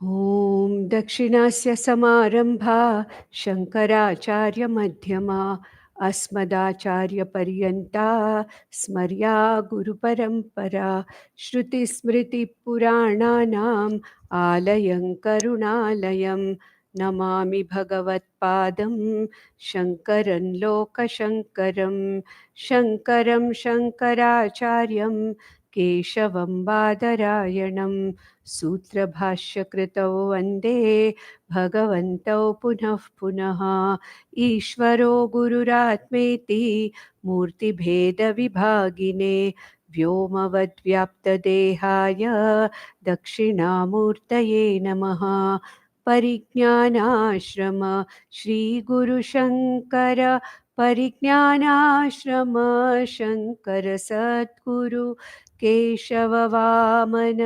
ॐ दक्षिणस्य समारम्भा शङ्कराचार्यमध्यमा अस्मदाचार्यपर्यन्ता स्मर्या गुरुपरम्परा श्रुतिस्मृतिपुराणानाम् आलयं करुणालयं नमामि भगवत्पादं शङ्करं लोकशङ्करं शङ्करं शङ्कराचार्यं केशवं बादरायणं सूत्रभाष्यकृतौ वन्दे भगवन्तौ पुनः पुनः ईश्वरो गुरुरात्मेति मूर्तिभेदविभागिने व्योमवद्व्याप्तदेहाय दक्षिणामूर्तये नमः परिज्ञानाश्रम श्रीगुरुशङ्कर परिज्ञानाश्रम शङ्कर सद्गुरु केशववामन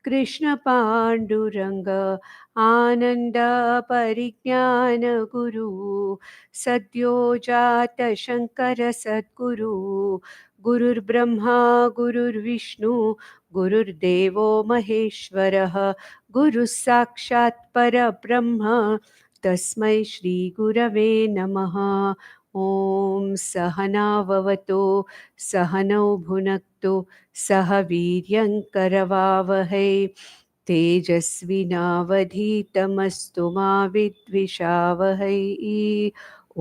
कृष्ण पाण्डुरङ्ग आनन्द परिज्ञान गुरु सद्यो जात शङ्कर सद्गुरु गुरुर्ब्रह्मा गुरुर्विष्णु गुरुर्देवो महेश्वरः गुरुः साक्षात् परब्रह्म तस्मै श्रीगुरवे नमः। ॐ सहना भवतु सहनौ भुनक्तु सह वीर्यङ्करवावहै तेजस्विनावधीतमस्तु मा विद्विषावहै। ॐ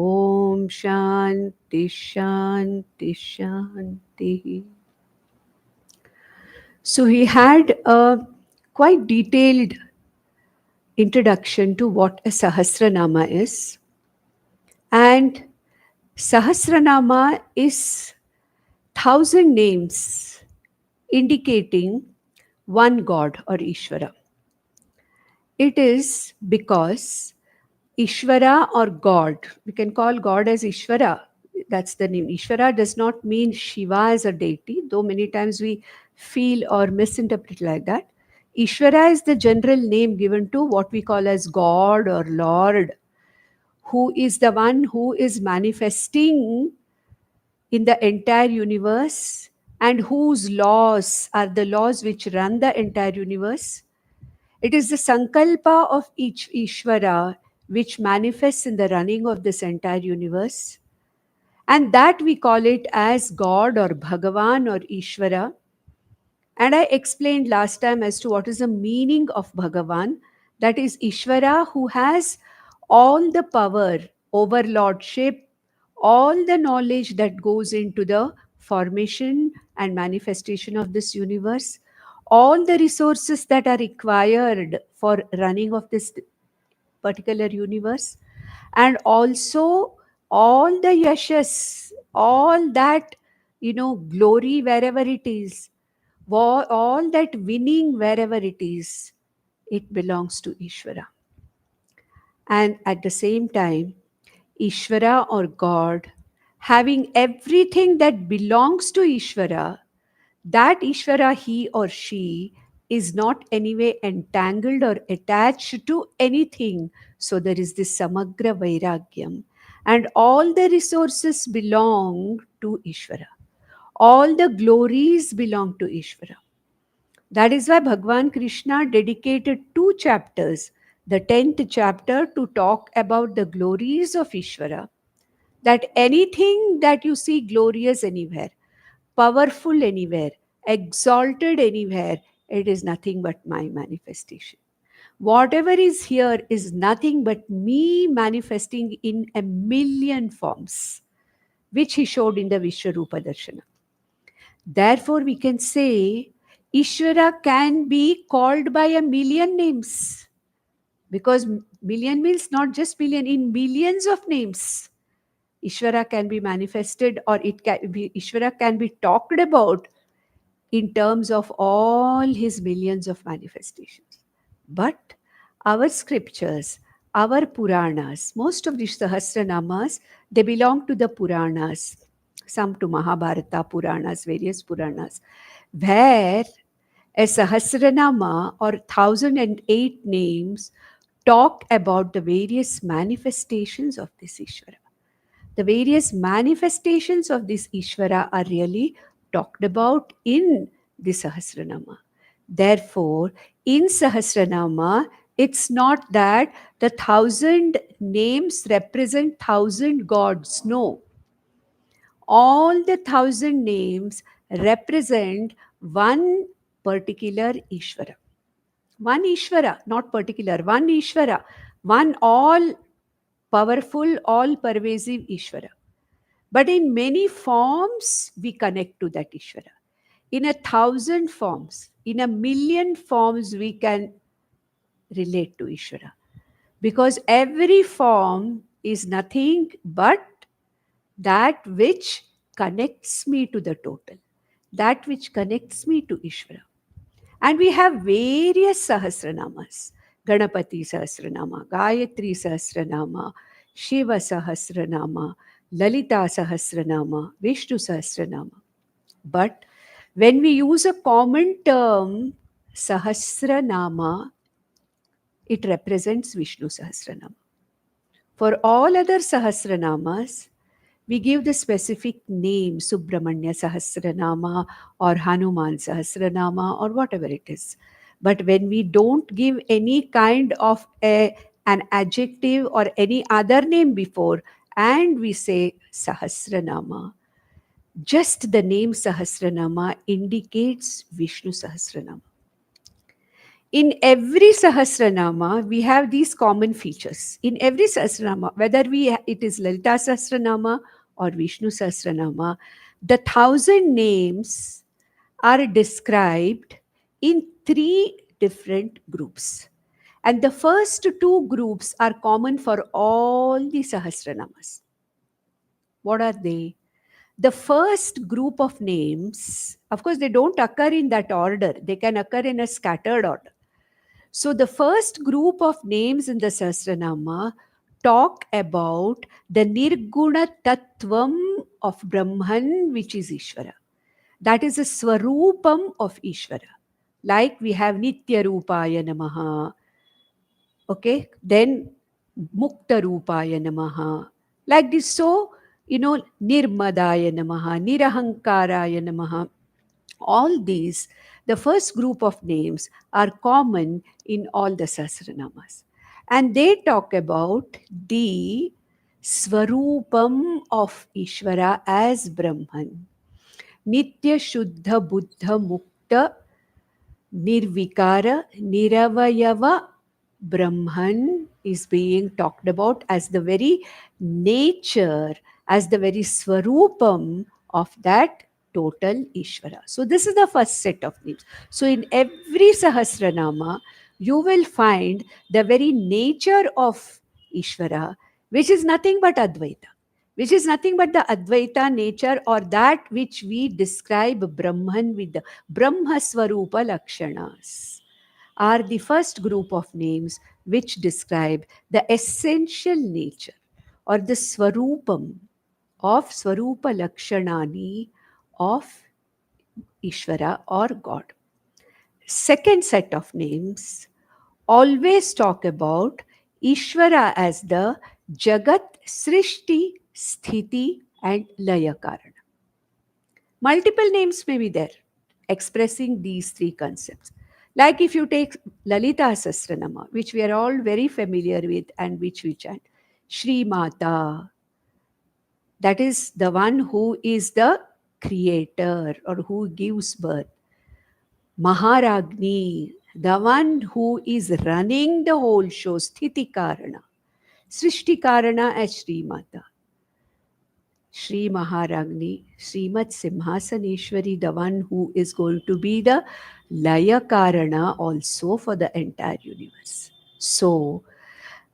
शान्ति शान्ति शान्तिः. So he had a quite detailed introduction to what a Sahasranama is. And Sahasranama is 1,000 names indicating one God or Ishvara. It is because Ishvara or God, we can call God as Ishvara, that's the name. Ishvara does not mean Shiva as a deity, though many times we feel or misinterpret like that. Ishvara is the general name given to what we call as God or Lord, who is the one who is manifesting in the entire universe and whose laws are the laws which run the entire universe. It is the sankalpa of each Ishvara which manifests in the running of this entire universe. And that we call it as God or Bhagavan or Ishvara. And I explained last time as to what is the meaning of Bhagavan. That is Ishvara who has all the power, overlordship, all the knowledge that goes into the formation and manifestation of this universe, all the resources that are required for running of this particular universe, and also all the yashas, all that glory wherever it is, all that winning wherever it is, it belongs to Ishvara. And at the same time, Ishvara or God, having everything that belongs to Ishvara, that Ishvara, he or she, is not anyway entangled or attached to anything. So there is this Samagra Vairagyam. And all the resources belong to Ishvara. All the glories belong to Ishvara. That is why Bhagwan Krishna dedicated 2 chapters, the 10th chapter to talk about the glories of Ishvara. That anything that you see glorious anywhere, powerful anywhere, exalted anywhere, it is nothing but my manifestation. Whatever is here is nothing but me manifesting in a million forms, which he showed in the Vishwarupa Darshana. Therefore, we can say Ishvara can be called by a million names, because million means not just million, in millions of names. Ishvara can be manifested, or Ishvara can be talked about in terms of all his millions of manifestations. But our scriptures, our Puranas, most of these Sahasranamas, they belong to the Puranas, some to Mahabharata Puranas, various Puranas, where a Sahasranama or 1008 names talk about the various manifestations of this Ishvara. The various manifestations of this Ishvara are really talked about in the Sahasranama. Therefore, in Sahasranama, It's not that the 1,000 names represent 1,000 gods. No, all the 1,000 names represent one particular Ishvara. One Ishvara, not particular, one Ishvara, one all powerful, all pervasive Ishvara. But in many forms, we connect to that Ishvara. In 1,000 forms, in 1,000,000 forms, we can relate to Ishvara. Because every form is nothing but that which connects me to the total, that which connects me to Ishvara. And we have various Sahasranamas: Ganapati Sahasranama, Gayatri Sahasranama, Shiva Sahasranama, Lalita Sahasranama, Vishnu Sahasranama. But when we use a common term, Sahasranama, it represents Vishnu Sahasranama. For all other Sahasranamas, we give the specific name, Subramanya Sahasranama or Hanuman Sahasranama or whatever it is. But when we don't give any kind of an adjective or any other name before, and we say Sahasranama, just the name Sahasranama indicates Vishnu Sahasranama. In every Sahasranama, we have these common features. In every Sahasranama, whether it is Lalita Sahasranama or Vishnu Sahasranama, the 1,000 names are described in 3 different groups. And the first 2 groups are common for all the Sahasranamas. What are they? The first group of names, of course, they don't occur in that order, they can occur in a scattered order. So the first group of names in the Sahasranama talk about the Nirguna Tattvam of Brahman, which is Ishvara. That is a Swarupam of Ishvara. Like we have Nitya Rupaya Namaha. Okay, then Mukta Rupaya Namaha. Like this, so, Nirmadaya Namaha, Nirahankaraya Namaha. All these, the first group of names, are common in all the Sahasranamas. And they talk about the Swarupam of Ishvara as Brahman. Nitya Shuddha Buddha Mukta Nirvikara Niravayava Brahman is being talked about as the very nature, as the very Swarupam of that total Ishvara. So this is the first set of names. So in every Sahasranama, you will find the very nature of Ishvara, which is nothing but Advaita, which is nothing but the Advaita nature, or that which we describe Brahman with the Brahma Swarupa Lakshanas, are the first group of names which describe the essential nature or the Swarupam of Swarupa Lakshanani of Ishvara or God. Second set of names always talk about Ishvara as the Jagat Srishti, Sthiti and Laya Karana. Multiple names may be there expressing these 3 concepts. Like if you take Lalita Sahasranama, which we are all very familiar with and which we chant, Shri Mata, that is the one who is the creator or who gives birth. Maharagni, the one who is running the whole show, Sthiti Karana. Srishti Karana as Shri Mata. Shri Maharagni, Srimat Simhasaneshwari, the one who is going to be the Laya Karana also for the entire universe. So,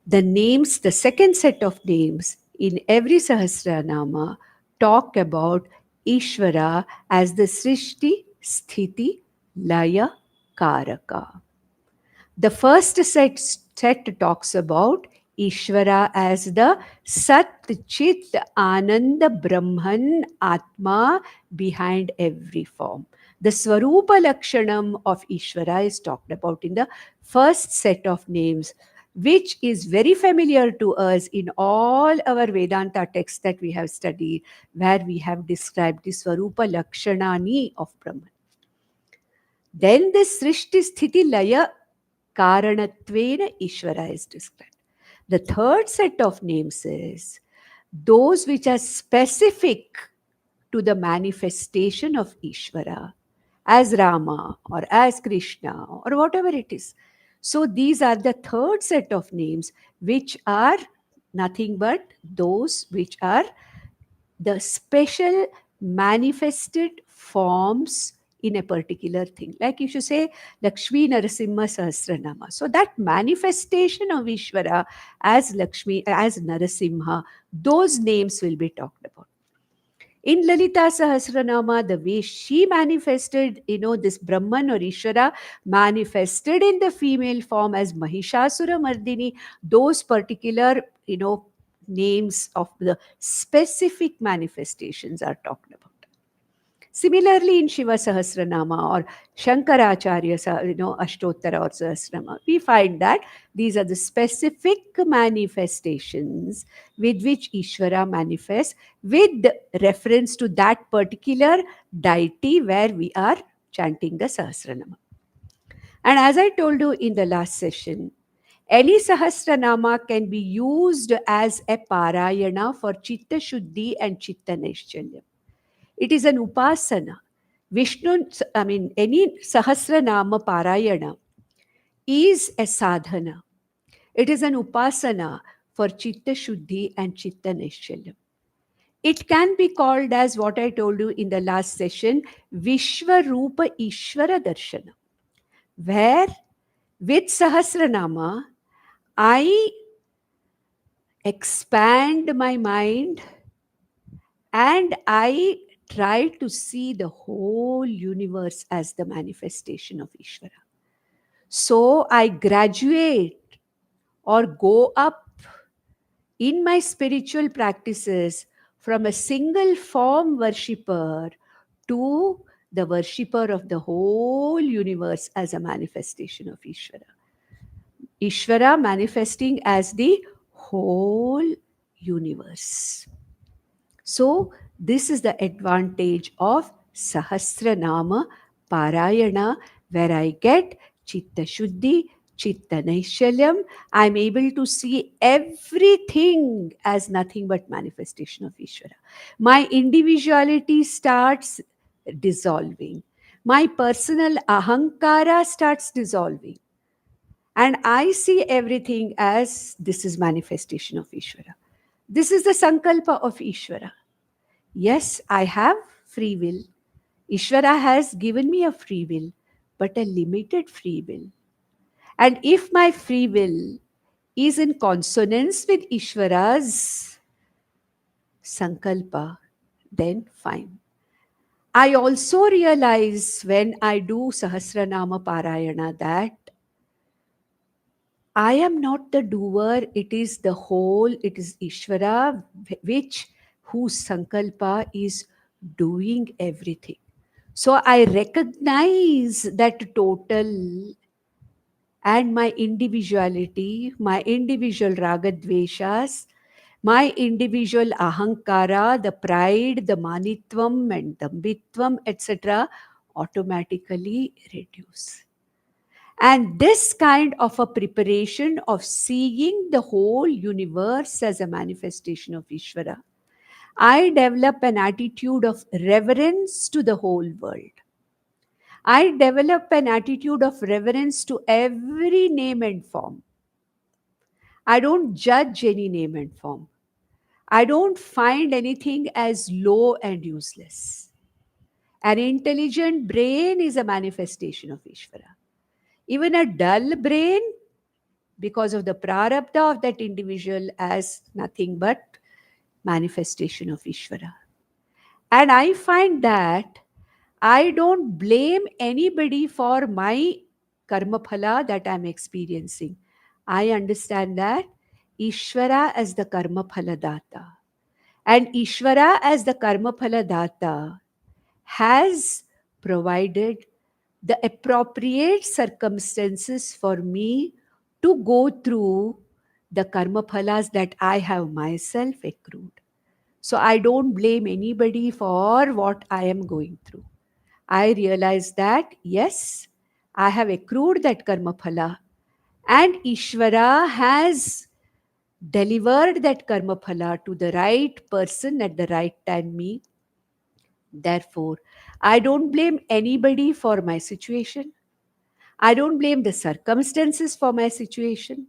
the names, the second set of names in every Sahasranama talk about Ishvara as the Srishti, Sthiti, Laya, Karaka. The first set talks about Ishvara as the Sat Chit Ananda Brahman Atma behind every form. The Swarupa Lakshanam of Ishvara is talked about in the first set of names, which is very familiar to us in all our Vedanta texts that we have studied, where we have described the Swarupa Lakshanani of Brahman. Then the Srishti Sthiti Laya Karanatvena Ishvara is described. The third set of names is those which are specific to the manifestation of Ishvara, as Rama or as Krishna or whatever it is. So these are the third set of names, which are nothing but those which are the special manifested forms in a particular thing. Like if you say Lakshmi Narasimha Sahasranama. So that manifestation of Ishvara as Lakshmi, as Narasimha, those names will be talked about. In Lalita Sahasranama, the way she manifested, this Brahman or Ishvara manifested in the female form as Mahishasura Mardini, those particular, names of the specific manifestations are talked about. Similarly, in Shiva Sahasranama or Shankaracharya, Ashtottara or Sahasranama, we find that these are the specific manifestations with which Ishvara manifests with reference to that particular deity where we are chanting the Sahasranama. And as I told you in the last session, any Sahasranama can be used as a Parayana for Chitta Shuddhi and Chitta Naishchalyam. It is an upasana. Any Sahasranama Parayana is a sadhana. It is an upasana for Chitta Shuddhi and Chitta Naishchalyam. It can be called as what I told you in the last session, Vishwarupa Ishvara Darshana, where with Sahasranama, I expand my mind and I try to see the whole universe as the manifestation of Ishvara. So I graduate or go up in my spiritual practices from a single form worshipper to the worshipper of the whole universe as a manifestation of Ishvara. Ishvara manifesting as the whole universe. So, this is the advantage of Sahasranama Parayana, where I get Chitta Shuddhi, Chitta Naishalyam. I'm able to see everything as nothing but manifestation of Ishvara. My individuality starts dissolving. My personal ahankara starts dissolving. And I see everything as this is manifestation of Ishvara. This is the sankalpa of Ishvara. Yes, I have free will. Ishvara has given me a free will, but a limited free will. And if my free will is in consonance with Ishvara's sankalpa, then fine. I also realize when I do Sahasranama Parayana that I am not the doer, it is the whole, it is Ishvara, whose sankalpa is doing everything. So I recognize that total and my individuality, my individual ragadveshas, my individual ahankara, the pride, the manitvam and dambitvam, etc., automatically reduce. And this kind of a preparation of seeing the whole universe as a manifestation of Ishvara, I develop an attitude of reverence to the whole world. I develop an attitude of reverence to every name and form. I don't judge any name and form. I don't find anything as low and useless. An intelligent brain is a manifestation of Ishvara. Even a dull brain, because of the prarabdha of that individual, as nothing but manifestation of Ishvara. And I find that I don't blame anybody for my karma phala that I'm experiencing. I understand that Ishvara as the karma phala data. And Ishvara as the karma phala data has provided the appropriate circumstances for me to go through the karma phalas that I have myself accrued. So I don't blame anybody for what I am going through. I realize that, yes, I have accrued that karma phala And Ishvara has delivered that karma phala to the right person at the right time, me. Therefore, I don't blame anybody for my situation. I don't blame the circumstances for my situation.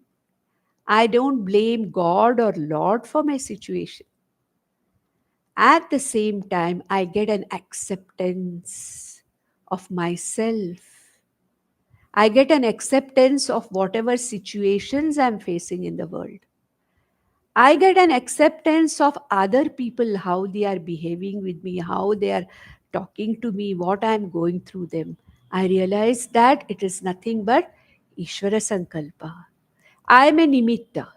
I don't blame God or Lord for my situation. At the same time, I get an acceptance of myself. I get an acceptance of whatever situations I'm facing in the world. I get an acceptance of other people, how they are behaving with me, how they are talking to me, what I'm going through them. I realize that it is nothing but Ishvara Sankalpa. I am a nimitta.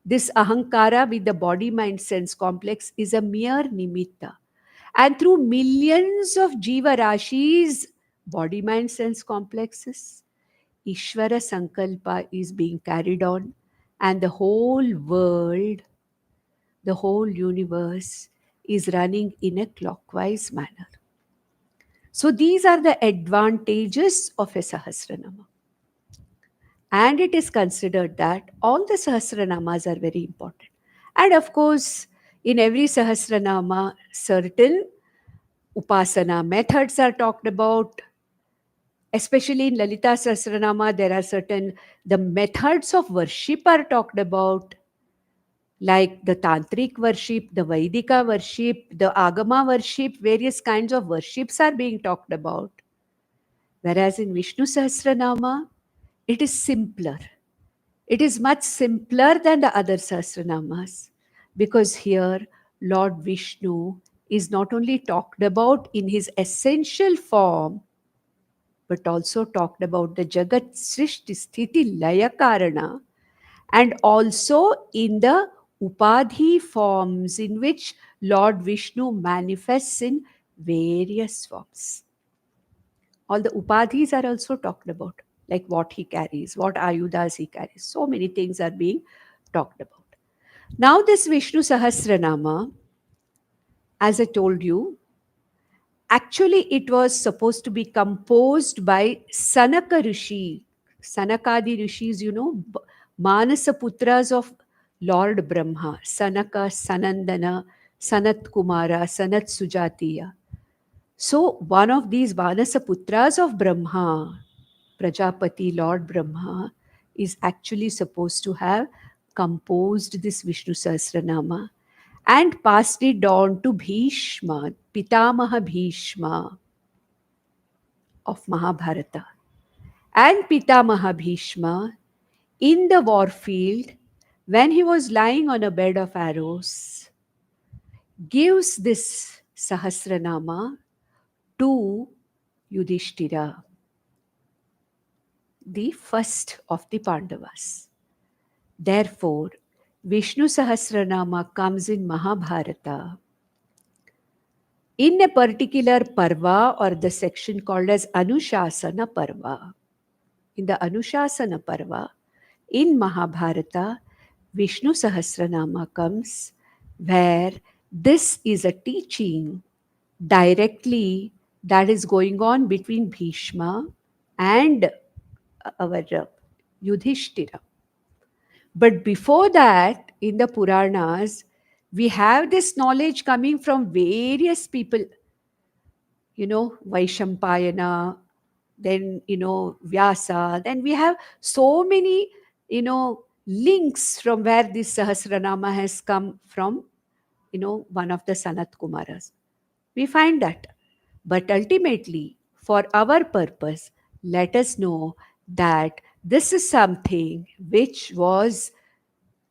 This ahankara with the body, mind, sense complex is a mere nimitta. And through millions of jiva rashis, body, mind, sense complexes, Ishvara Sankalpa is being carried on, and the whole world, the whole universe is running in a clockwise manner. So, these are the advantages of a Sahasranama. And it is considered that all the Sahasranamas are very important. And of course, in every Sahasranama, certain upasana methods are talked about. Especially in Lalita Sahasranama, there are certain, the methods of worship are talked about, like the Tantric worship, the Vaidika worship, the Agama worship, various kinds of worships are being talked about. Whereas in Vishnu Sahasranama, it is simpler. It is much simpler than the other Sahasranamas, because here Lord Vishnu is not only talked about in his essential form, but also talked about the Jagat Srishti Sthiti Laya Karana, and also in the Upadhi forms in which Lord Vishnu manifests in various forms. All the Upadhis are also talked about, like what he carries, what Ayudas he carries. So many things are being talked about. Now, this Vishnu Sahasranama, as I told you, actually, it was supposed to be composed by Sanaka Rishi. Sanakadi Rishis, Manasa Putras of Lord Brahma, Sanaka, Sanandana, Sanat Kumara, Sanat Sujatiya. So, one of these Manasa Putras of Brahma, Prajapati, Lord Brahma, is actually supposed to have composed this Vishnu Sahasranama and passed it on to Bhishma, Pitamaha Bhishma of Mahabharata. And Pitamaha Bhishma, in the war field, when he was lying on a bed of arrows, gives this Sahasranama to Yudhishthira, the first of the Pandavas. Therefore, Vishnu Sahasranama comes in Mahabharata in a particular parva, or the section called as Anushasana Parva. In the Anushasana Parva, in Mahabharata, Vishnu Sahasranama comes, where this is a teaching directly that is going on between Bhishma and our Yudhishthira. But before that, in the Puranas, we have this knowledge coming from various people, Vaishampayana, then, Vyasa. Then we have so many, links from where this Sahasranama has come from, one of the Sanat Kumaras. We find that. But ultimately, for our purpose, let us know that this is something which was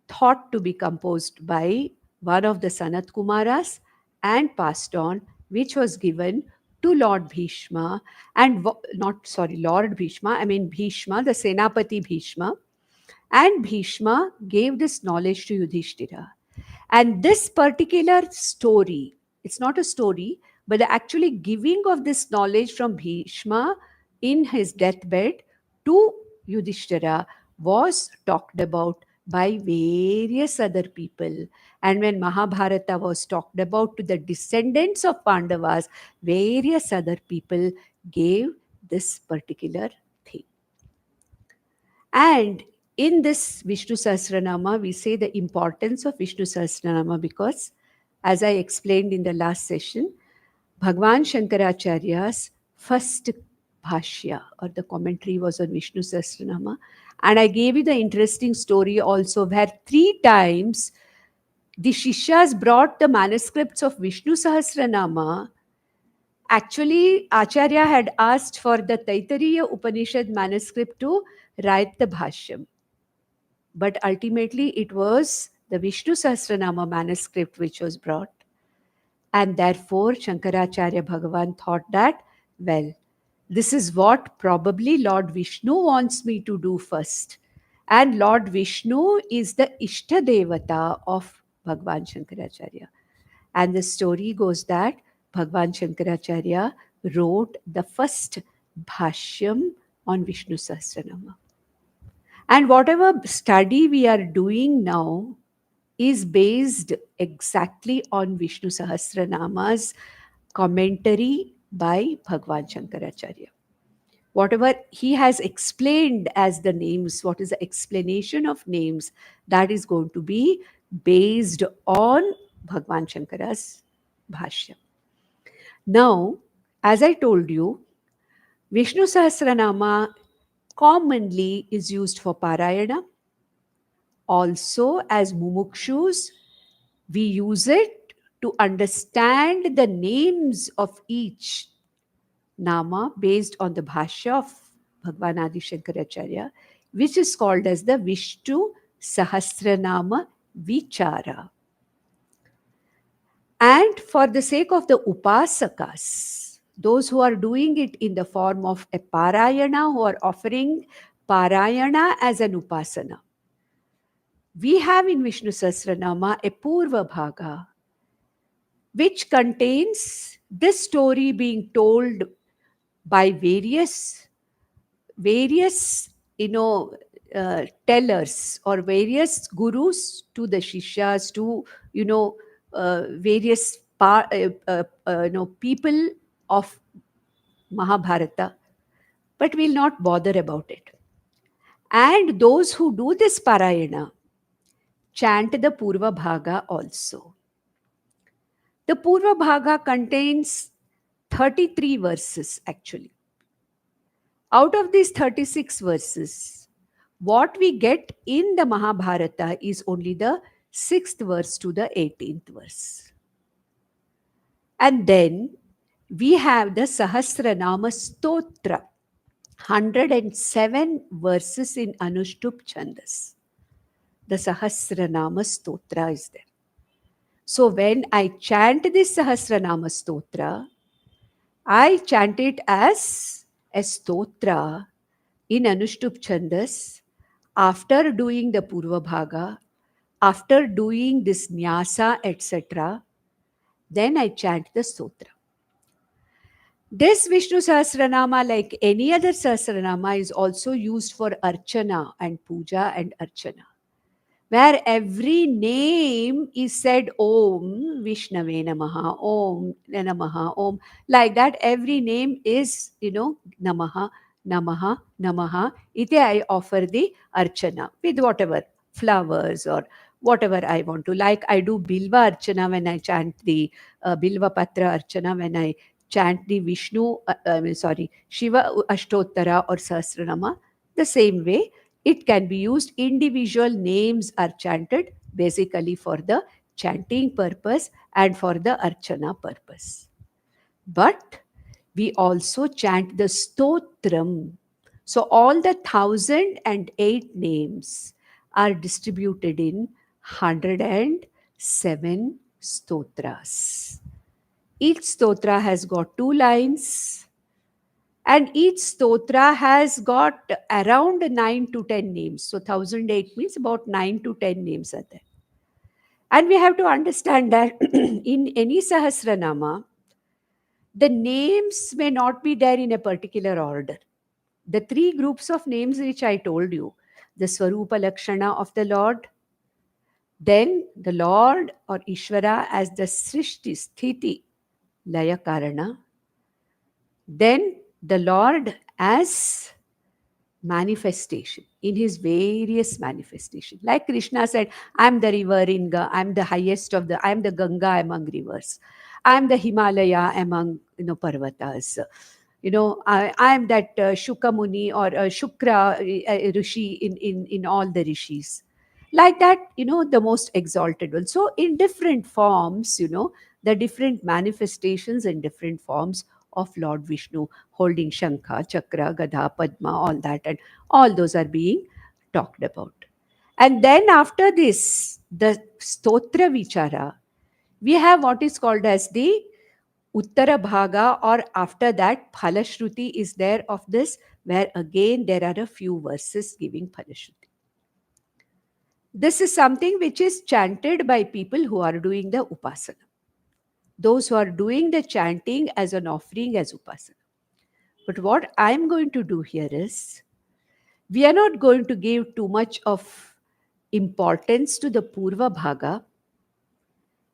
thought to be composed by one of the Sanat Kumaras and passed on, which was given to Lord Bhishma, and not sorry, Lord Bhishma, I mean Bhishma, the Senapati Bhishma, and Bhishma gave this knowledge to Yudhishthira. And this particular story, it's not a story, but the actually giving of this knowledge from Bhishma in his deathbed to Yudhishthira was talked about by various other people. And when Mahabharata was talked about to the descendants of Pandavas, various other people gave this particular thing. And in this Vishnu Sahasranama, we say the importance of Vishnu Sahasranama because, as I explained in the last session, Bhagwan Shankaracharya's first bhashya or the commentary was on Vishnu Sahasranama. And I gave you the interesting story also where 3 times the Shishyas brought the manuscripts of Vishnu Sahasranama. Actually, Acharya had asked for the Taittiriya Upanishad manuscript to write the bhashyam. But ultimately, it was the Vishnu Sahasranama manuscript which was brought. And therefore, Shankaracharya Bhagavan thought that, well, this is what probably Lord Vishnu wants me to do first. And Lord Vishnu is the Ishtadevata of Bhagavan Shankaracharya. And the story goes that Bhagavan Shankaracharya wrote the first bhashyam on Vishnu Sahasranama. And whatever study we are doing now is based exactly on Vishnu Sahasranama's commentary by Bhagavan Shankaracharya. Whatever he has explained as the names, what is the explanation of names, that is going to be based on Bhagavan Shankara's bhashya. Now, as I told you, Vishnu Sahasranama commonly is used for Parayana. Also, as mumukshus, we use it to understand the names of each nama based on the bhashya of Bhagwan Adi Shankaracharya, which is called as the Vishnu Sahasranama Vichara. And for the sake of the upasakas, those who are doing it in the form of a parayana, who are offering parayana as an upasana, we have in Vishnu Sahasranama a Purva Bhaga, which contains this story being told by various tellers or various gurus to the shishyas, to various people of Mahabharata, but we'll not bother about it. And those who do this parayana chant the Purva Bhaga also. The Purva Bhaga contains 33 verses actually. Out of these 36 verses, what we get in the Mahabharata is only the 6th verse to the 18th verse. And then we have the Sahasranama Stotra, 107 verses in Anushtup Chandas. The Sahasranama Stotra is there. So when I chant this Sahasranama Stotra, I chant it as a stotra in Anushtup Chandas after doing the Purva Bhaga, after doing this Nyasa, etc. Then I chant the stotra. This Vishnu Sahasranama, like any other Sahasranama, is also used for Archana and Puja and Archana, where every name is said Om Vishnave Namaha, Om Namaha, Om. Like that, every name is, Namaha, Namaha, Namaha. Ite I offer the Archana with whatever flowers or whatever I want to. Like I do Bilva Archana when I chant the Bilva Patra Archana, when I chant the Shiva Ashtottara or Sahasranama. The same way, it can be used. Individual names are chanted basically for the chanting purpose and for the archana purpose. But we also chant the stotram. So all the 1008 names are distributed in 107 stotras. Each stotra has got 2 lines. And each stotra has got around 9 to 10 names. So 1008 means about 9 to 10 names are there. And we have to understand that in any Sahasranama, the names may not be there in a particular order. The 3 groups of names which I told you, the Swarupa Lakshana of the Lord, then the Lord or Ishvara as the Srishti, Sthiti, Laya Karana, then the Lord as manifestation, in his various manifestation. Like Krishna said, I'm the river in I'm the highest of the, I'm the Ganga among rivers. I'm the Himalaya among, Parvatas. I'm that Shuka Muni or Shukra Rishi in all the rishis. Like that, the most exalted one. So in different forms, the different manifestations in different forms of Lord Vishnu, holding Shankha, Chakra, Gadha, Padma, all that, and all those are being talked about. And then after this, the Stotra Vichara, we have what is called as the Uttara Bhaga, or after that, Phalashruti is there of this, where again there are a few verses giving Phalashruti. This is something which is chanted by people who are doing the Upasana. Those who are doing the chanting as an offering as Upasana. But what I'm going to do here is, we are not going to give too much of importance to the Purva Bhaga.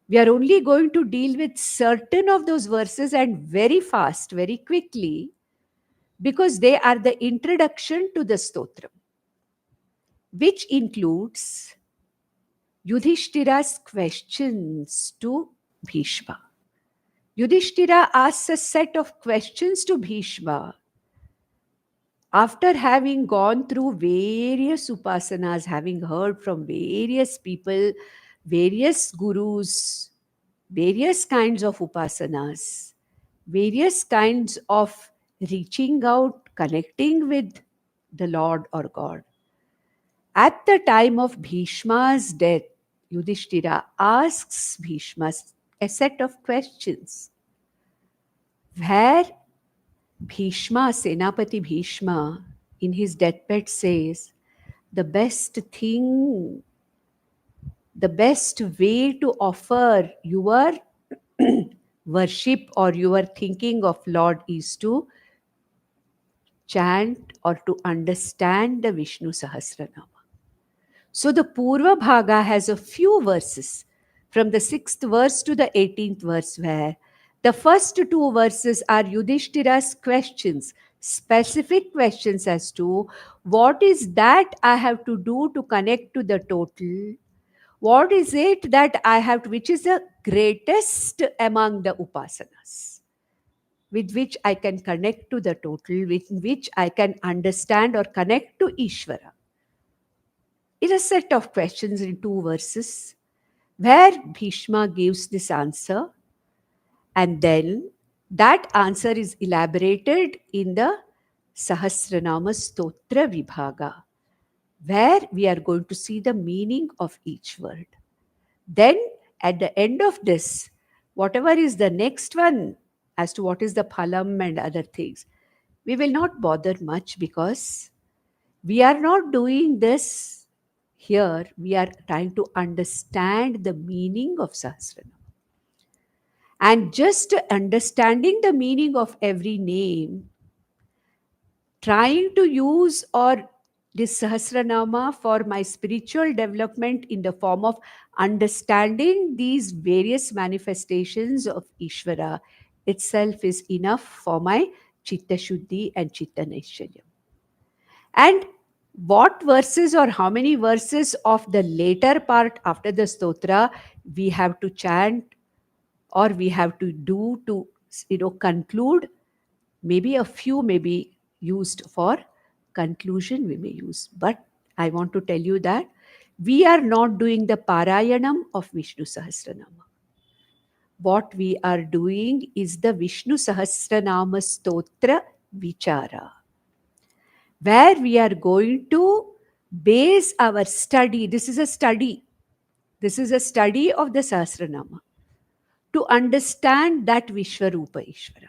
We are only going to deal with certain of those verses, and very fast, very quickly, because they are the introduction to the stotram, which includes Yudhishthira's questions to Bhishma. Yudhishthira asks a set of questions to Bhishma after having gone through various upasanas, having heard from various people, various gurus, various kinds of upasanas, various kinds of reaching out, connecting with the Lord or God. At the time of Bhishma's death, Yudhishthira asks Bhishma a set of questions where Bhishma, Senapati Bhishma, in his deathbed says, the best thing, the best way to offer your worship or your thinking of Lord is to chant or to understand the Vishnusahasranama. So the Purva Bhaga has a few verses from the 6th verse to the 18th verse, where the first two verses are Yudhishthira's questions, specific questions as to what is that I have to do to connect to the total. What is it that I have to, which is the greatest among the upasanas, with which I can connect to the total, with which I can understand or connect to Ishvara. Is a set of questions in two verses where Bhishma gives this answer, and then that answer is elaborated in the Sahasranama Stotra Vibhaga, where we are going to see the meaning of each word. Then at the end of this, whatever is the next one as to what is the phalam and other things, we will not bother much, because we are not doing this here. We are trying to understand the meaning of Sahasranama. And just understanding the meaning of every name, trying to use or this Sahasranama for my spiritual development in the form of understanding these various manifestations of Ishvara itself is enough for my Chitta Shuddhi and Chitta Naishcharyam. And what verses or how many verses of the later part after the stotra we have to chant or we have to do to conclude, maybe a few may be used for conclusion, we may use. But I want to tell you that we are not doing the Parayanam of Vishnu Sahasranama. What we are doing is the Vishnu Sahasranama Stotra Vichara, where we are going to base our study. This is a study. This is a study of the Sahasranama to understand that Vishwarupa Ishvara,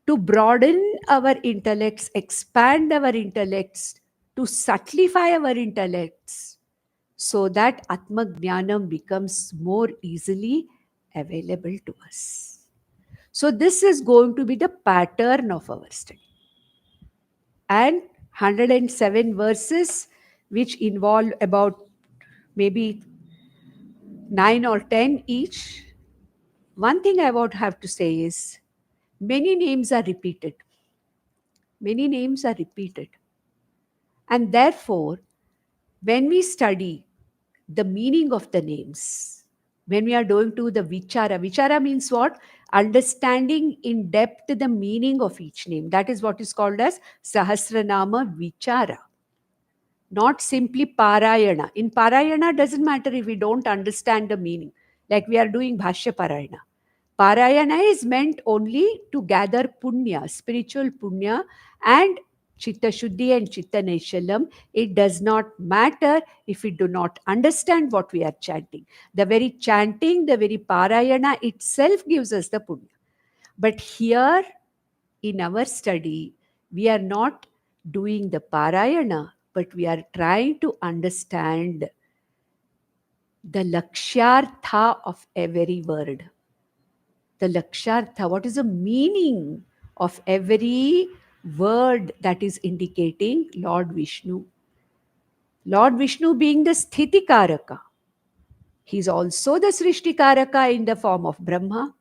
to broaden our intellects, expand our intellects, to subtlify our intellects, so that Atma Jnanam becomes more easily available to us. So this is going to be the pattern of our study. And 107 verses, which involve about maybe 9 or 10 each. One thing I would have to say is, many names are repeated. Many names are repeated. And therefore, when we study the meaning of the names, when we are going to the Vichara, Vichara means what? Understanding in depth the meaning of each name. That is what is called as Sahasranama Vichara, not simply Parayana. In Parayana, doesn't matter if we don't understand the meaning, like we are doing Bhashya Parayana. Parayana is meant only to gather punya, spiritual punya, and Chitta Shuddhi and Chitta Naishalam. It does not matter if we do not understand what we are chanting. The very chanting, the very Parayana itself gives us the punya. But here in our study, we are not doing the Parayana, but we are trying to understand the Lakshyartha of every word. The Lakshyartha, what is the meaning of every word that is indicating Lord Vishnu? Lord Vishnu being the Sthitikaraka. He's also the Srishtikaraka in the form of Brahma.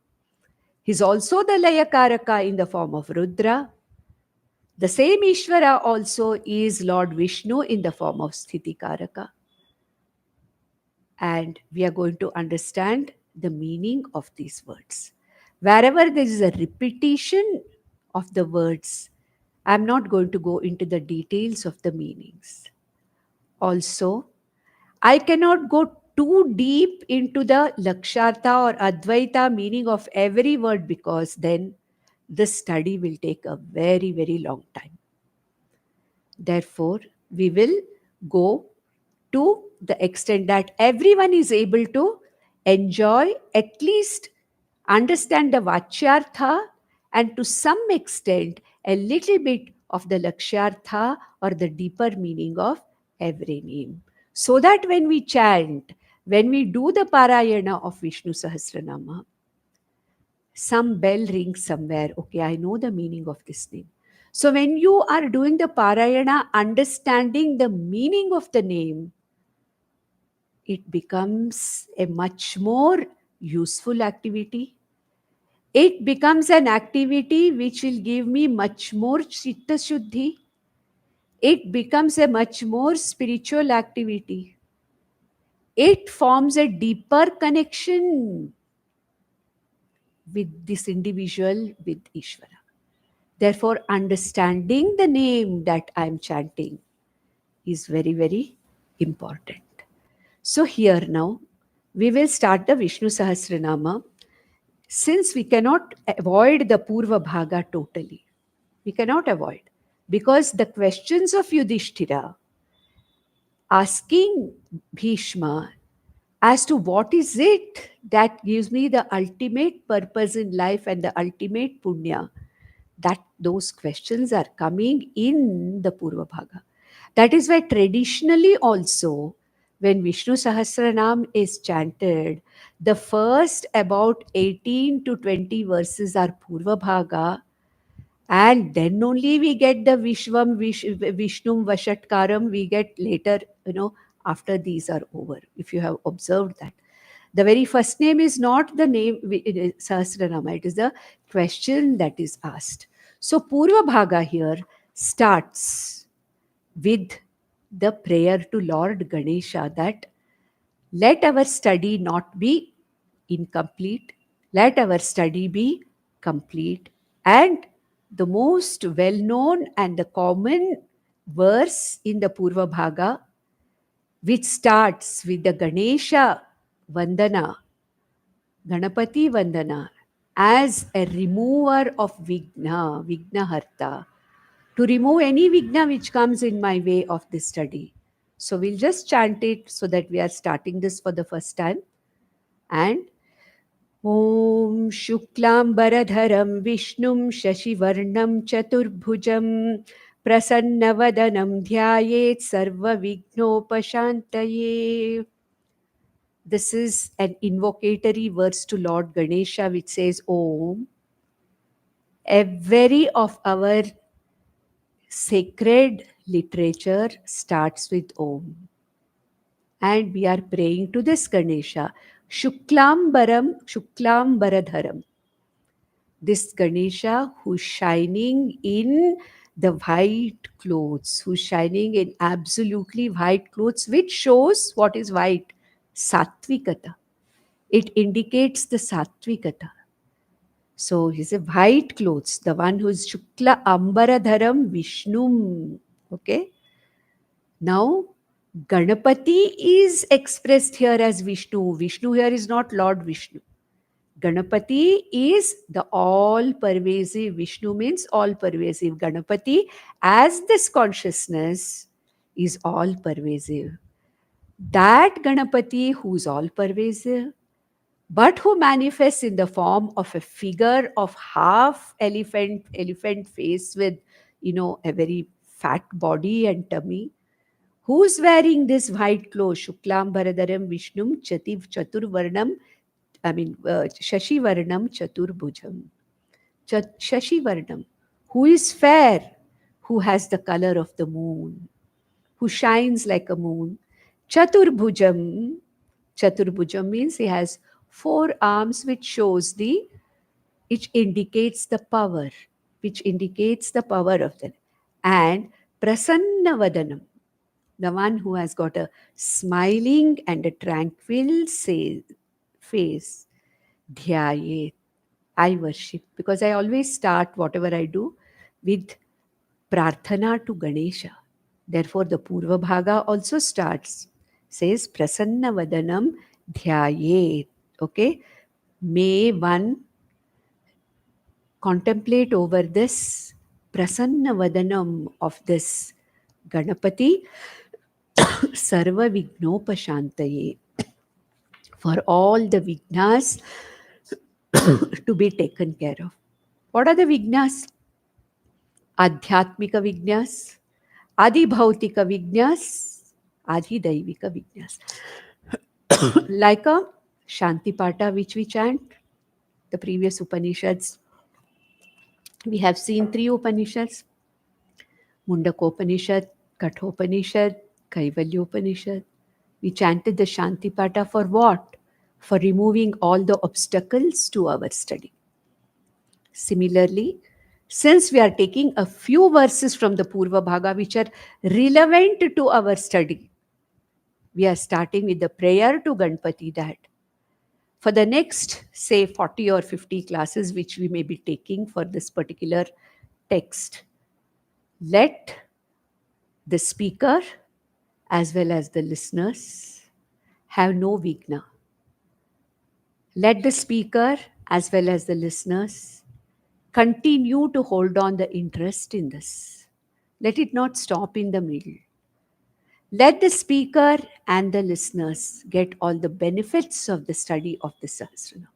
He's also the Layakaraka in the form of Rudra. The same Ishvara also is Lord Vishnu in the form of Sthitikaraka. And we are going to understand the meaning of these words. Wherever there is a repetition of the words, I'm not going to go into the details of the meanings. Also, I cannot go too deep into the Lakshartha or Advaita meaning of every word, because then this study will take a very, very long time. Therefore, we will go to the extent that everyone is able to enjoy, at least understand the Vachyartha, and to some extent a little bit of the Lakshyartha or the deeper meaning of every name. So that when we chant, when we do the Parayana of Vishnusahasranama, some bell rings somewhere. Okay, I know the meaning of this name. So when you are doing the Parayana, understanding the meaning of the name, it becomes a much more useful activity. It becomes an activity which will give me much more Chitta Shuddhi. It becomes a much more spiritual activity. It forms a deeper connection with this individual, with Ishvara. Therefore, understanding the name that I am chanting is very, very important. So here now, we will start the Vishnu Sahasranama. Since we cannot avoid the Purva Bhaga totally, we cannot avoid, because the questions of Yudhishthira asking Bhishma as to what is it that gives me the ultimate purpose in life and the ultimate punya, that those questions are coming in the Purva Bhaga. That is why traditionally also, when Vishnu Sahasranam is chanted, the first about 18 to 20 verses are Purva Bhaga, and then only we get the Vishnum Vashatkaram, we get later, after these are over, if you have observed that. The very first name is not the name Sahasranama, it is the question that is asked. So Purva Bhaga here starts with the prayer to Lord Ganesha that let our study not be incomplete, let our study be complete. And the most well known and the common verse in the Purva Bhaga, which starts with the Ganesha Vandana, Ganapati Vandana, as a remover of Vigna, Vignaharta, to remove any Vigna which comes in my way of this study. So we'll just chant it so that we are starting this for the first time. And Om Shuklambaradharam Vishnum Shashivarnam Chaturbhujam Prasannavadanam Dhyayet Sarva Vignopashantaye. This is an invocatory verse to Lord Ganesha which says Om. Every of our sacred literature starts with Om. And we are praying to this Ganesha, Shuklambaradharam. This Ganesha who's shining in the white clothes, who's shining in absolutely white clothes, which shows what is white? Sattvikata. It indicates the sattvikata. So he's a white clothes, the one who is Shukla Ambaradharam Vishnum. Okay. Now, Ganapati is expressed here as Vishnu. Vishnu here is not Lord Vishnu. Ganapati is the all pervasive. Vishnu means all pervasive. Ganapati, as this consciousness, is all pervasive. That Ganapati who is all pervasive, but who manifests in the form of a figure of half elephant face with, a very fat body and tummy. Who's wearing this white clothes? Shuklam Bharadaram Vishnum Chaturvarnam, Shashi Varnam Chaturbhujam. Shashi Varnam, who is fair, who has the color of the moon, who shines like a moon. Chaturbhujam, Chaturbhujam means he has four arms, which indicates the power, of the. And Prasanna Vadanam, the one who has got a smiling and a tranquil face. Dhyayet, I worship, because I always start whatever I do with prarthana to Ganesha. Therefore, the Purva Bhaga also says Prasanna Vadanam Dhyayet. Okay, may one contemplate over this Prasanna Vadanam of this Ganapati Sarva Vignopashantaye, for all the vignas to be taken care of. What are the vignas? Adhyatmika vignas, Adibhautika vignas, Adhidaivika vignas. Like a Shantipata which we chant, the previous Upanishads. We have seen 3 Upanishads: Mundakopanishad, Kathopanishad, Kaivalyopanishad. We chanted the Shantipata for what? For removing all the obstacles to our study. Similarly, since we are taking a few verses from the Purva Bhaga which are relevant to our study, we are starting with the prayer to Ganpati that for the next, say, 40 or 50 classes which we may be taking for this particular text, let the speaker as well as the listeners have no vigna. Let the speaker as well as the listeners continue to hold on the interest in this. Let it not stop in the middle. Let the speaker and the listeners get all the benefits of the study of the Sahasranama.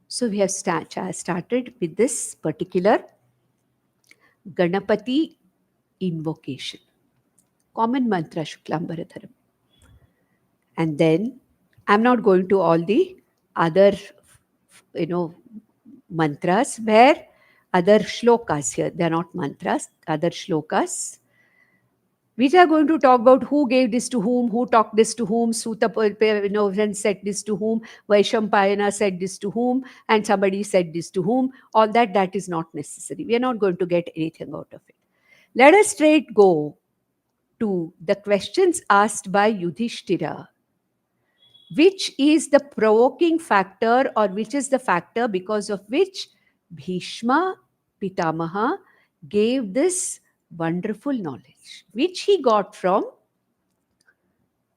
So we have started with this particular Ganapati invocation. Common mantra Shuklam Bharadharam. And then I'm not going to all the other, mantras where other shlokas here. They are not mantras, other shlokas. We are going to talk about who gave this to whom, who talked this to whom, Suta said this to whom, Vaishampayana said this to whom, and somebody said this to whom. All that is not necessary. We are not going to get anything out of it. Let us straight go to the questions asked by Yudhishthira. Which is the provoking factor, or which is the factor because of which Bhishma Pitamaha gave this wonderful knowledge, which he got from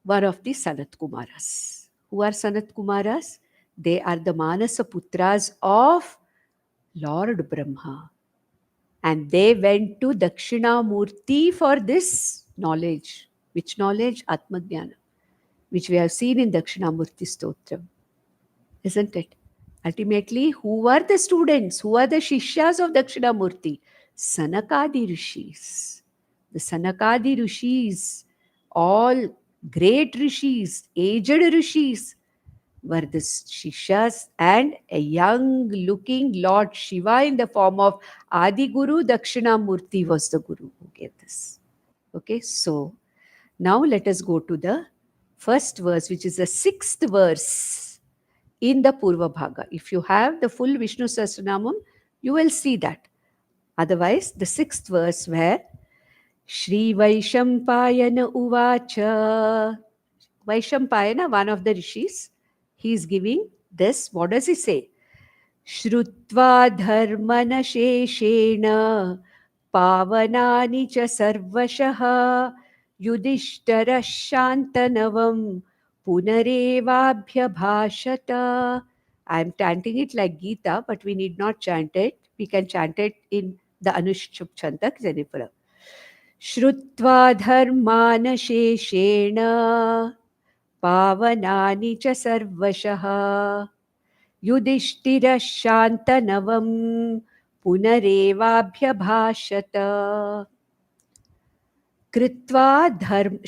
one of the Sanat Kumaras. Who are Sanat Kumaras? They are the Manasa Putras of Lord Brahma. And they went to Dakshinamurti for this knowledge. Which knowledge? Atmajnana, which we have seen in Dakshinamurti Stotram. Isn't it? Ultimately, who were the students? Who are the Shishyas of Dakshinamurti? Sanakadi Rishis. The Sanakadi Rishis, all great Rishis, aged Rishis, were the Shishyas, and a young looking Lord Shiva in the form of Adi Guru Dakshinamurti was the Guru who gave this. Okay, so now let us go to the first verse, which is the 6th verse in the Purva Bhaga. If you have the full Vishnusahasranamam, you will see that. Otherwise, the sixth verse where Shri Vaishampayana Uvacha. Vaishampayana, one of the rishis, he is giving this. What does he say? Shrutva dharmanasheshena pavanani cha sarvashaha yudhishtara shantanavam punarevabhyabhashata. I am chanting it like Gita, but we need not chant it. We can chant it in the Anushchup Chantak Janipura. Shrutva dharmanasheshena पावनानि च सर्वशः युधिष्ठिरः शान्तनवं पुनरेवाभ्यभाषत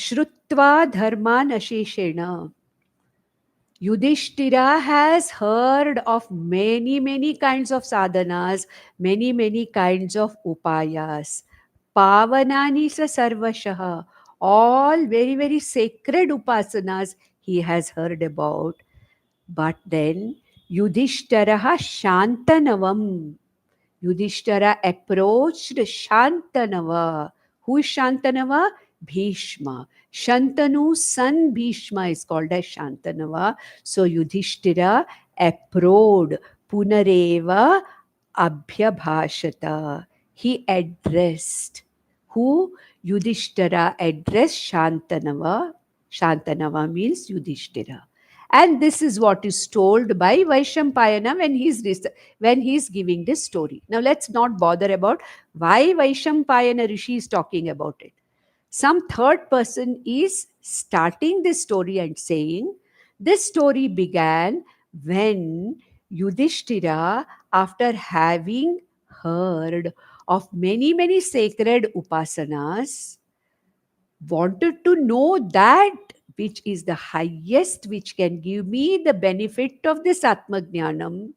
श्रुत्वा धर्मानशेषेण. Yudhishthira has heard of many kinds of sadhanas, many kinds of upayas. Pavanani sa sarvashaha. All very sacred upasanas he has heard about. But then Yudhishthiraha Shantanavam. Yudhishthira approached Shantanava. Who is Shantanava? Bhishma. Shantanu's son Bhishma is called as Shantanava. So Yudhishthira approached Punareva Abhyabhashata. He addressed. Who? Yudhishthira addressed Shantanava. Shantanava means Yudhishthira. And this is what is told by Vaishampayana when he's giving this story. Now let's not bother about why Vaishampayana Rishi is talking about it. Some third person is starting this story and saying, this story began when Yudhishthira, after having heard of many sacred upasanas, wanted to know that which is the highest, which can give me the benefit of this Atmajnanam.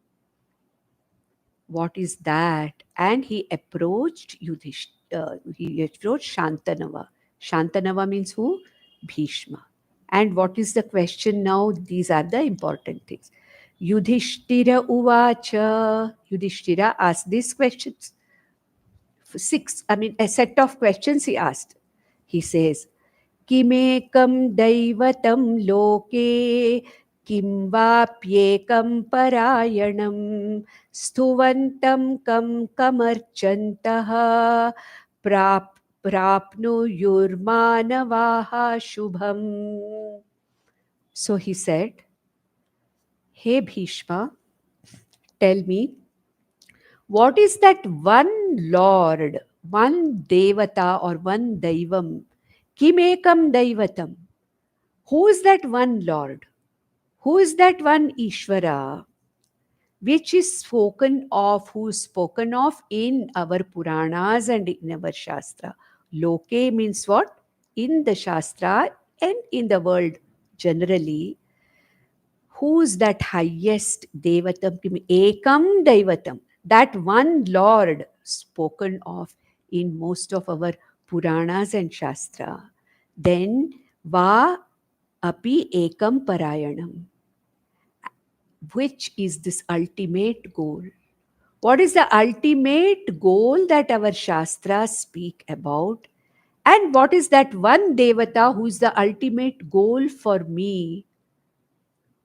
What is that? And he approached he approached Shantanava. Shantanava means who? Bhishma. And what is the question now? These are the important things. Yudhishthira Uvacha. Yudhishthira asked these questions. A set of questions he asked. He says, किमेकं दैवतं लोके किं वाप्येकं परायणं स्तुवन्तं कं कमर्चन्तः प्राप्नुयुर्मानवाः शुभम्. So he said, Hey Bhishma, tell me, what is that one Lord, one Devata or one Daivam? Kimekam Daivatam. Who is that one Lord? Who is that one Ishvara? Which is spoken of, who is spoken of in our Puranas and in our Shastra. Loke means what? In the Shastra and in the world generally. Who is that highest Devatam? Ekam Devatam. That one Lord spoken of in most of our Puranas and Shastra. Then Va api ekam parayanam. Which is this ultimate goal? What is the ultimate goal that our Shastras speak about? And what is that one Devata who is the ultimate goal for me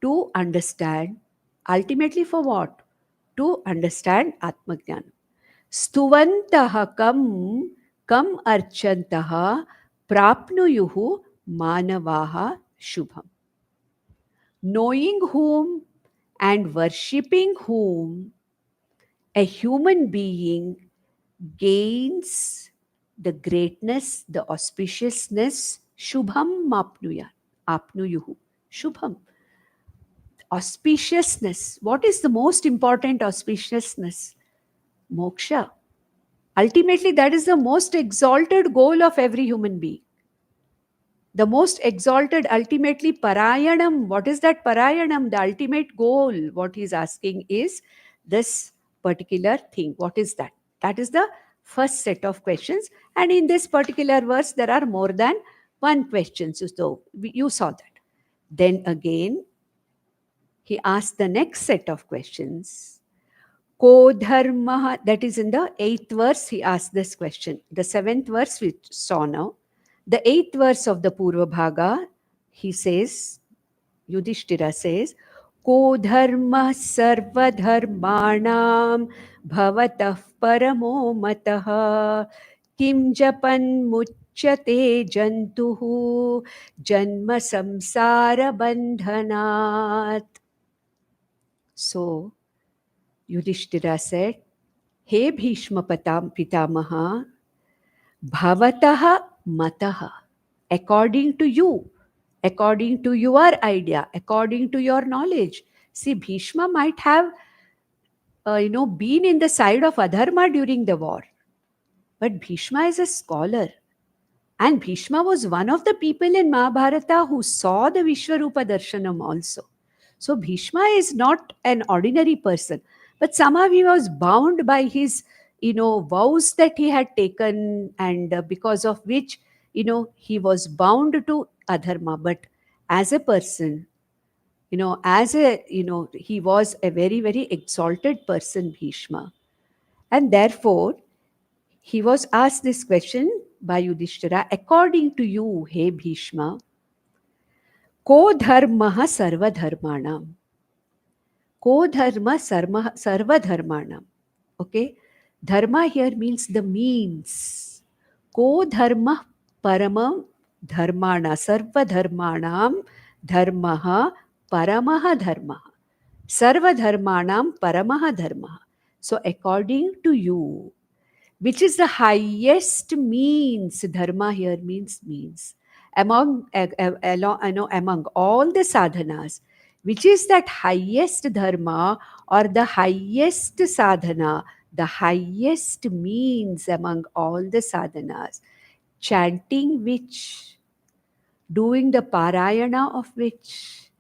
to understand? Ultimately for what? To understand Atmajnana. Stuvantaha kam archantaha prapnuyuhu manavaha shubham. Knowing whom and worshipping whom a human being gains the greatness, the auspiciousness, shubham apnuyuhu, shubham. Auspiciousness. What is the most important auspiciousness? Moksha. Ultimately, that is the most exalted goal of every human being. The most exalted, ultimately, Parayanam. What is that Parayanam? The ultimate goal. What he's asking is this particular thing. What is that? That is the first set of questions. And in this particular verse, there are more than one question. So you saw that. Then again, he asked the next set of questions. Ko dharma, that is in the 8th verse, he asked this question. The 7th verse we saw now. The 8th verse of the Purva Bhaga, he says, Yudhishthira says, Ko dharma sarva dharmanam bhavatah paramo matah kim japan muchyate jantuhu janma samsara bandhanat. So, Yudhishthira said, He Bhishma Pitamaha, Bhavataha Mataha, according to you, according to your idea, according to your knowledge. See, Bhishma might have, been in the side of Adharma during the war, but Bhishma is a scholar. And Bhishma was one of the people in Mahabharata who saw the Vishwarupa Darshanam also. So Bhishma is not an ordinary person, but somehow he was bound by his, vows that he had taken, and because of which, he was bound to Adharma. But as a person, he was a very, very exalted person, Bhishma. And therefore, he was asked this question by Yudhishthira, according to you, hey Bhishma, ko dharmaha sarva dharmanam. Ko dharma sarva dharmanam. Okay? Dharma here means the means. Ko dharma paramam dharmana. Sarva dharmanam dharmaha paramaha dharmaha. Sarva dharmanam paramaha dharmaha. So according to you, which is the highest means, dharma here means among among all the sadhanas, which is that highest dharma or the highest sadhana, the highest means among all the sadhanas, chanting which, doing the parayana of which,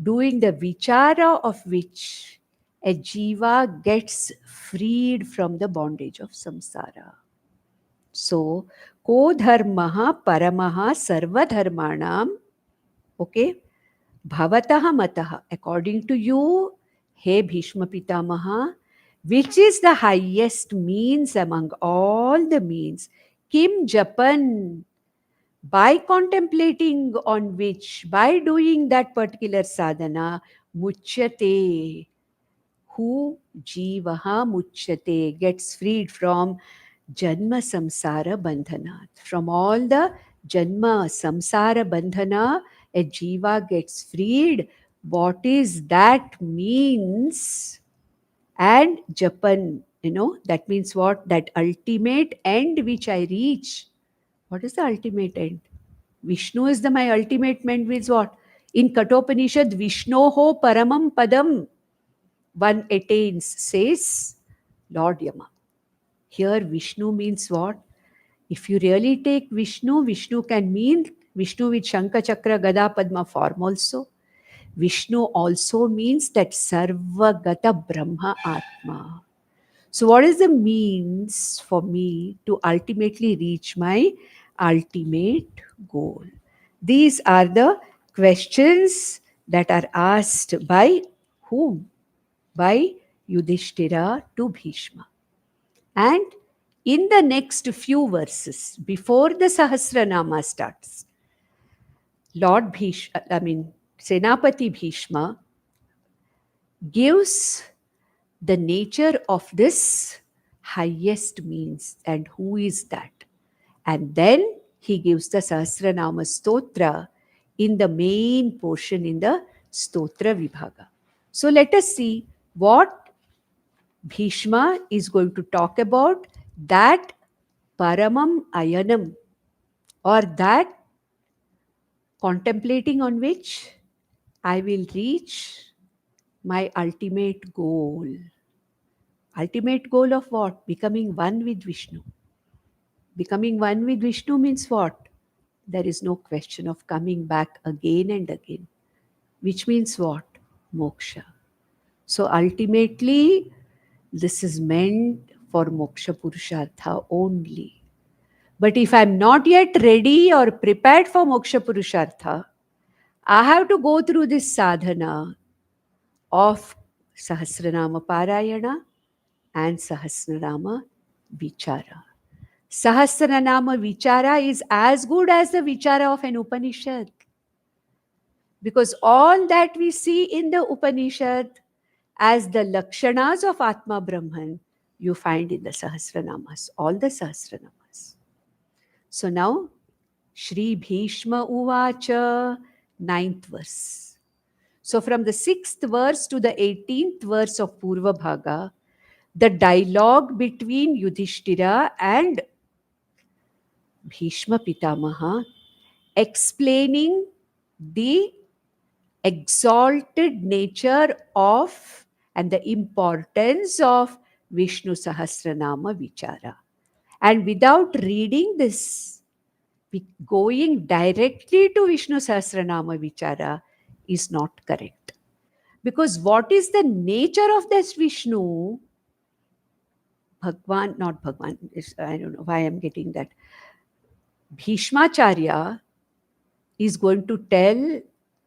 doing the vichara of which, a jiva gets freed from the bondage of samsara. So, ko dharmaha paramaha sarva dharmanam, okay, bhavataha mataha, according to you, he Bhishma Pitamaha, which is the highest means among all the means, kim japan, by contemplating on which, by doing that particular sadhana, muchyate, who jivaha muchyate, gets freed from Janma samsara bandhana. From all the Janma samsara bandhana, a jiva gets freed. What is that means? And Japan, that means what? That ultimate end which I reach. What is the ultimate end? Vishnu is my ultimate end, means what? In Katopanishad, Vishnoho paramam padam, one attains, says Lord Yama. Here Vishnu means what? If you really take Vishnu, Vishnu can mean Vishnu with Shankha Chakra Gada Padma form also. Vishnu also means that Sarvagata Brahma Atma. So what is the means for me to ultimately reach my ultimate goal? These are the questions that are asked by whom? By Yudhishthira to Bhishma. And in the next few verses, before the Sahasranama starts, Senapati Bhishma gives the nature of this highest means and who is that. And then he gives the Sahasranama Stotra in the main portion in the Stotra Vibhaga. So let us see what Bhishma is going to talk about, that Paramam Ayanam, or that contemplating on which I will reach my ultimate goal. Ultimate goal of what? Becoming one with Vishnu. Becoming one with Vishnu means what? There is no question of coming back again and again. Which means what? Moksha. So ultimately, this is meant for Moksha Purushartha only. But if I'm not yet ready or prepared for Moksha Purushartha, I have to go through this sadhana of Sahasranama Parayana, and Sahasranama Vichara. Sahasranama Vichara is as good as the Vichara of an Upanishad. Because all that we see in the Upanishad as the Lakshanas of Atma Brahman, you find in the Sahasranamas, all the Sahasranamas. So now, Shri Bhishma Uvacha, 9th verse. So from the 6th verse to the 18th verse of Purva Bhaga, the dialogue between Yudhishthira and Bhishma Pitamaha explaining the exalted nature of and the importance of Vishnusahasranama Vichara. And without reading this, going directly to Vishnusahasranama Vichara is not correct. Because what is the nature of this Vishnu? Bhagwan, not Bhagwan, I don't know why I'm getting that. Bhishmacharya is going to tell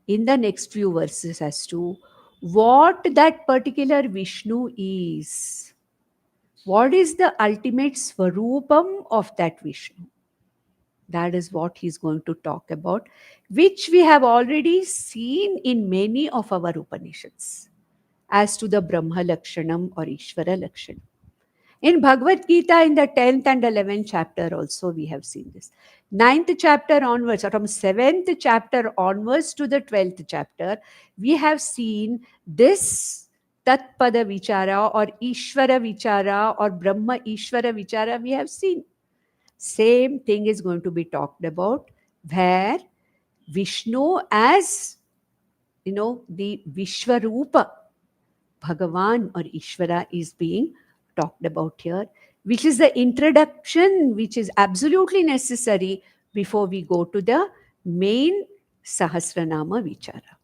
in the next few verses as to what that particular Vishnu is. What is the ultimate Swarupam of that Vishnu? That is what he's going to talk about, which we have already seen in many of our Upanishads as to the Brahma Lakshanam or Ishvara Lakshanam. In Bhagavad Gita, in the 10th and 11th chapter also we have seen this. 9th chapter onwards, or from 7th chapter onwards to the 12th chapter, we have seen this Tatpada Vichara or Ishvara Vichara or Brahma Ishvara Vichara we have seen. Same thing is going to be talked about, where Vishnu as, the Vishwarupa, Bhagavan or Ishvara is being talked about here, which is the introduction which is absolutely necessary before we go to the main Sahasranama Vichara.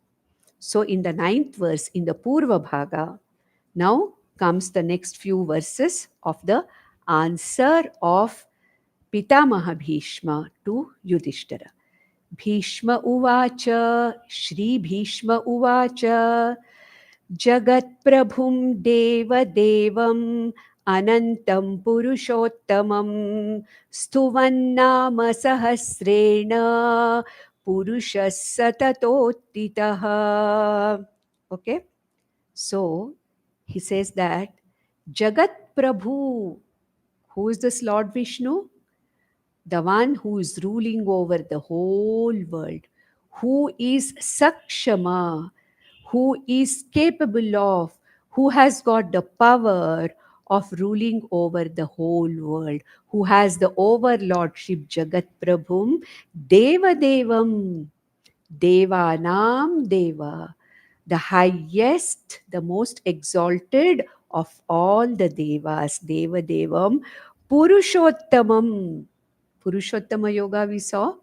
So in the 9th verse, in the Purva Bhaga, now comes the next few verses of the answer of Pitamaha Bhishma to Yudhishthira. Bhishma Uvacha, Shri Bhishma Uvacha, Jagatprabhum Devadevam Anantam Purushottamam Stuvannama Sahasrena Purushas Satatotitaha. Okay, so he says that Jagat Prabhu, who is this Lord Vishnu? The one who is ruling over the whole world, who is Sakshama, who is capable of, who has got the power of ruling over the whole world, who has the overlordship, Jagat Prabhum, Deva Devam, Devanam Deva, the highest, the most exalted of all the Devas, Deva Devam, Purushottamam. Purushottama Yoga we saw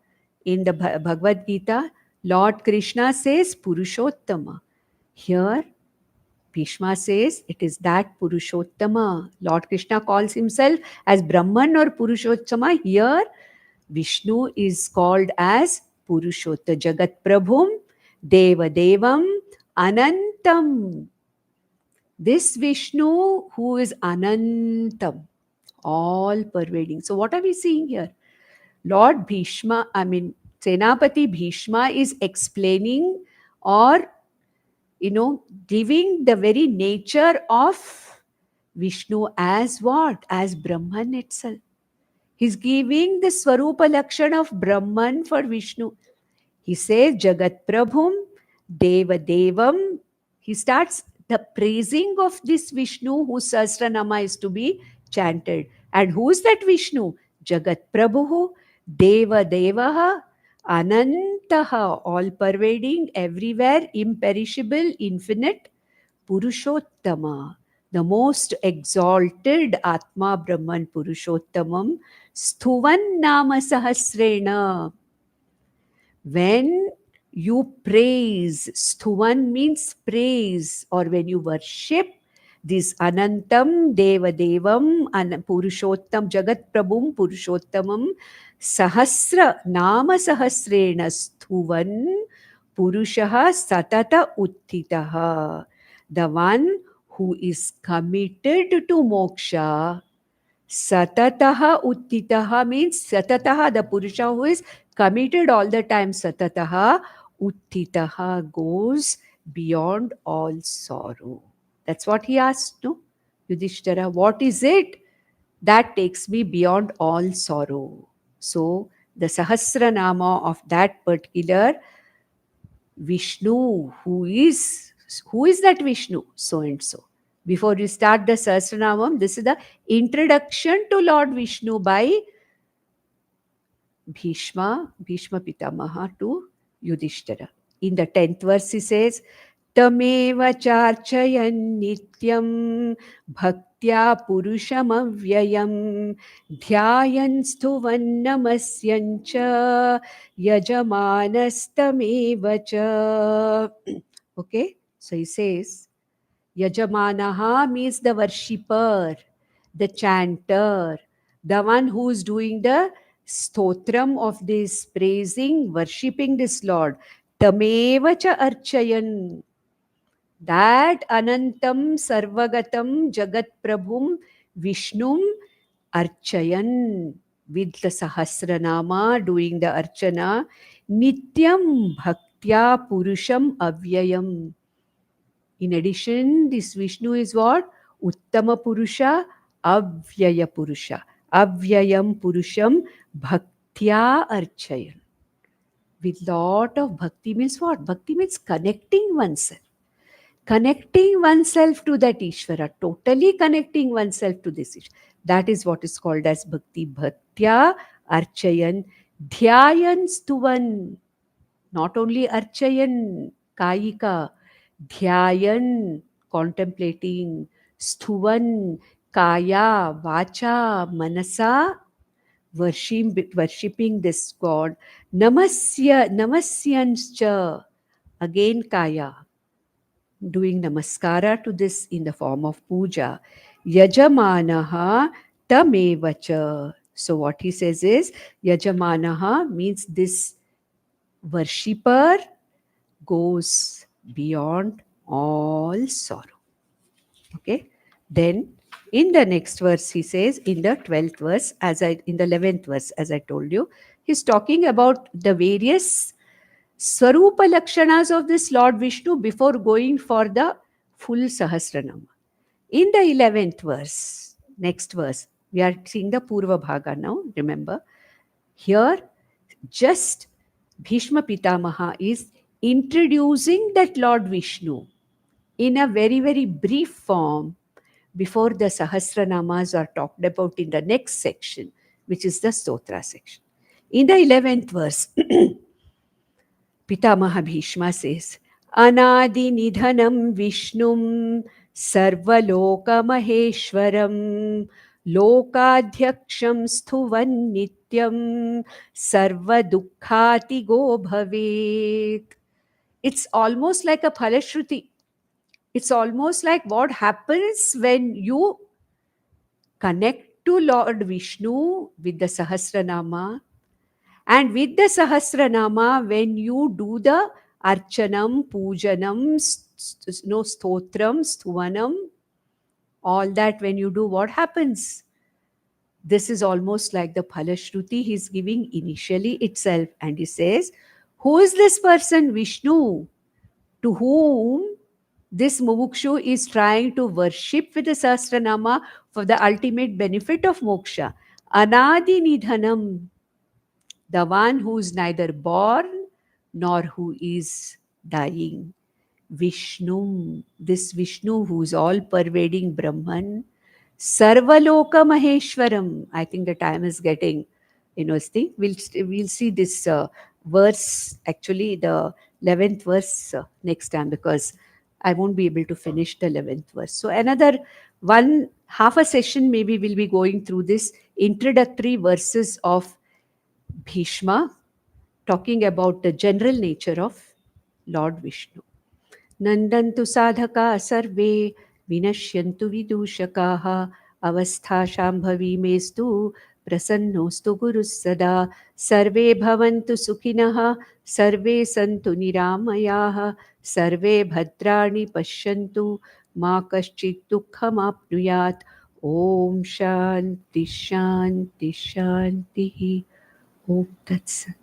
in the Bhagavad Gita. Lord Krishna says Purushottama. Here, Bhishma says it is that Purushottama. Lord Krishna calls himself as Brahman or Purushottama. Here, Vishnu is called as Purushotta. Jagat Prabhum, Deva Devam, Anantam. This Vishnu who is Anantam, all pervading. So, what are we seeing here? Lord Bhishma, Senapati Bhishma is explaining or, giving the very nature of Vishnu as what? As Brahman itself. He's giving the Swarupa Lakshan of Brahman for Vishnu. He says, Jagat Prabhum, Deva Devam. He starts the praising of this Vishnu whose Sahasranama is to be chanted. And who's that Vishnu? Jagat Prabhu, Deva Devaha, Anantaha, all pervading, everywhere, imperishable, infinite, Purushottama, the most exalted Atma Brahman Purushottamam, Sthuvan Nama Sahasrena. When you praise, Sthuvan means praise, or when you worship this Anantam Deva Devam Purushottam Jagat Prabhum Purushottamam Sahasra Nama Sahasrena Sthuvan Purushaha Satata Uttitaha. The one who is committed to moksha, satataha uttitaha means satataha, the Purusha who is committed all the time, satataha uttitaha, goes beyond all sorrow. That's what he asked, no? Yudhishthira, what is it that takes me beyond all sorrow? So, the Sahasranama of that particular Vishnu, who is that Vishnu? So and so. Before you start the Sahasranamam, this is the introduction to Lord Vishnu by Bhishma Pitamaha to Yudhishthira. In the 10th verse, he says, Tameva charchayan nityam bhaktya purushamavyayam dhyayan stuvan namasyancha yajamanastameva cha. Okay, so he says, Yajamanaha means the worshipper, the chanter, the one who is doing the stotram of this, praising, worshipping this Lord. Tameva cha archayan. That Anantam Sarvagatam Jagat Prabhum Vishnum Archayan with the Sahasranama, doing the Archana, Nityam Bhaktya Purusham Avyayam. In addition, this Vishnu is what? Uttama Purusha, Avyaya Purusha. Avyayam Purusham Bhaktya Archayan. With lot of bhakti means what? Bhakti means connecting oneself. Connecting oneself to that Ishvara, totally connecting oneself to this Ishvara. That is what is called as Bhakti. Bhaktya Archayan, Dhyayan Stuvan. Not only Archayan, Kayika, Dhyayan, contemplating, Stuvan, Kaya, Vacha, Manasa, worshipping this God. Namasyanscha, again Kaya, doing namaskara to this in the form of puja. Yajamanaha tamevacha. So what he says is, Yajamanaha means this worshipper goes beyond all sorrow. Okay. Then in the next verse, he says, in the 12th verse, in the 11th verse, as I told you, he's talking about the various Swarupa Lakshanas of this Lord Vishnu before going for the full Sahasranama. In the 11th verse, next verse, we are seeing the Purva Bhaga now, remember. Here, just Bhishma Pitamaha is introducing that Lord Vishnu in a very, very brief form before the Sahasranamas are talked about in the next section, which is the Stotra section. In the 11th verse, Pitamaha Bhishma says, Anadi Nidhanam Vishnum Sarvaloka Maheshwaram Lokadhyaksham Sthuvan Nityam Sarva Dukkhati Go Bhavet. It's almost like a Phalashruti. It's almost like what happens when you connect to Lord Vishnu with the Sahasranama. And with the Sahasranama, when you do the Archanam, Pujanam, Stotram, Sthuvanam, all that, when you do, what happens? This is almost like the Phalashruti he's giving initially itself. And he says, who is this person, Vishnu, to whom this Mumukshu is trying to worship with the Sahasranama for the ultimate benefit of moksha? Anadi Nidhanam, the one who is neither born nor who is dying. Vishnu, this Vishnu who is all pervading Brahman, Sarvaloka Maheshwaram. I think the time is getting, we'll see this verse, actually the 11th verse next time, because I won't be able to finish the 11th verse. So another half a session maybe we'll be going through this introductory verses of Bhishma, talking about the general nature of Lord Vishnu. Nandantu sadhaka sarve vinashyantu vidushakaha avastha shambhavi mestu prasannostu gurus sada sarve bhavantu sukhinaha sarve santu niramayaha sarve bhadrani pashyantu मा कश्चित् दुःखमाप्नुयात्. Om Shanti Shanti Shanti. Om Tat Sat.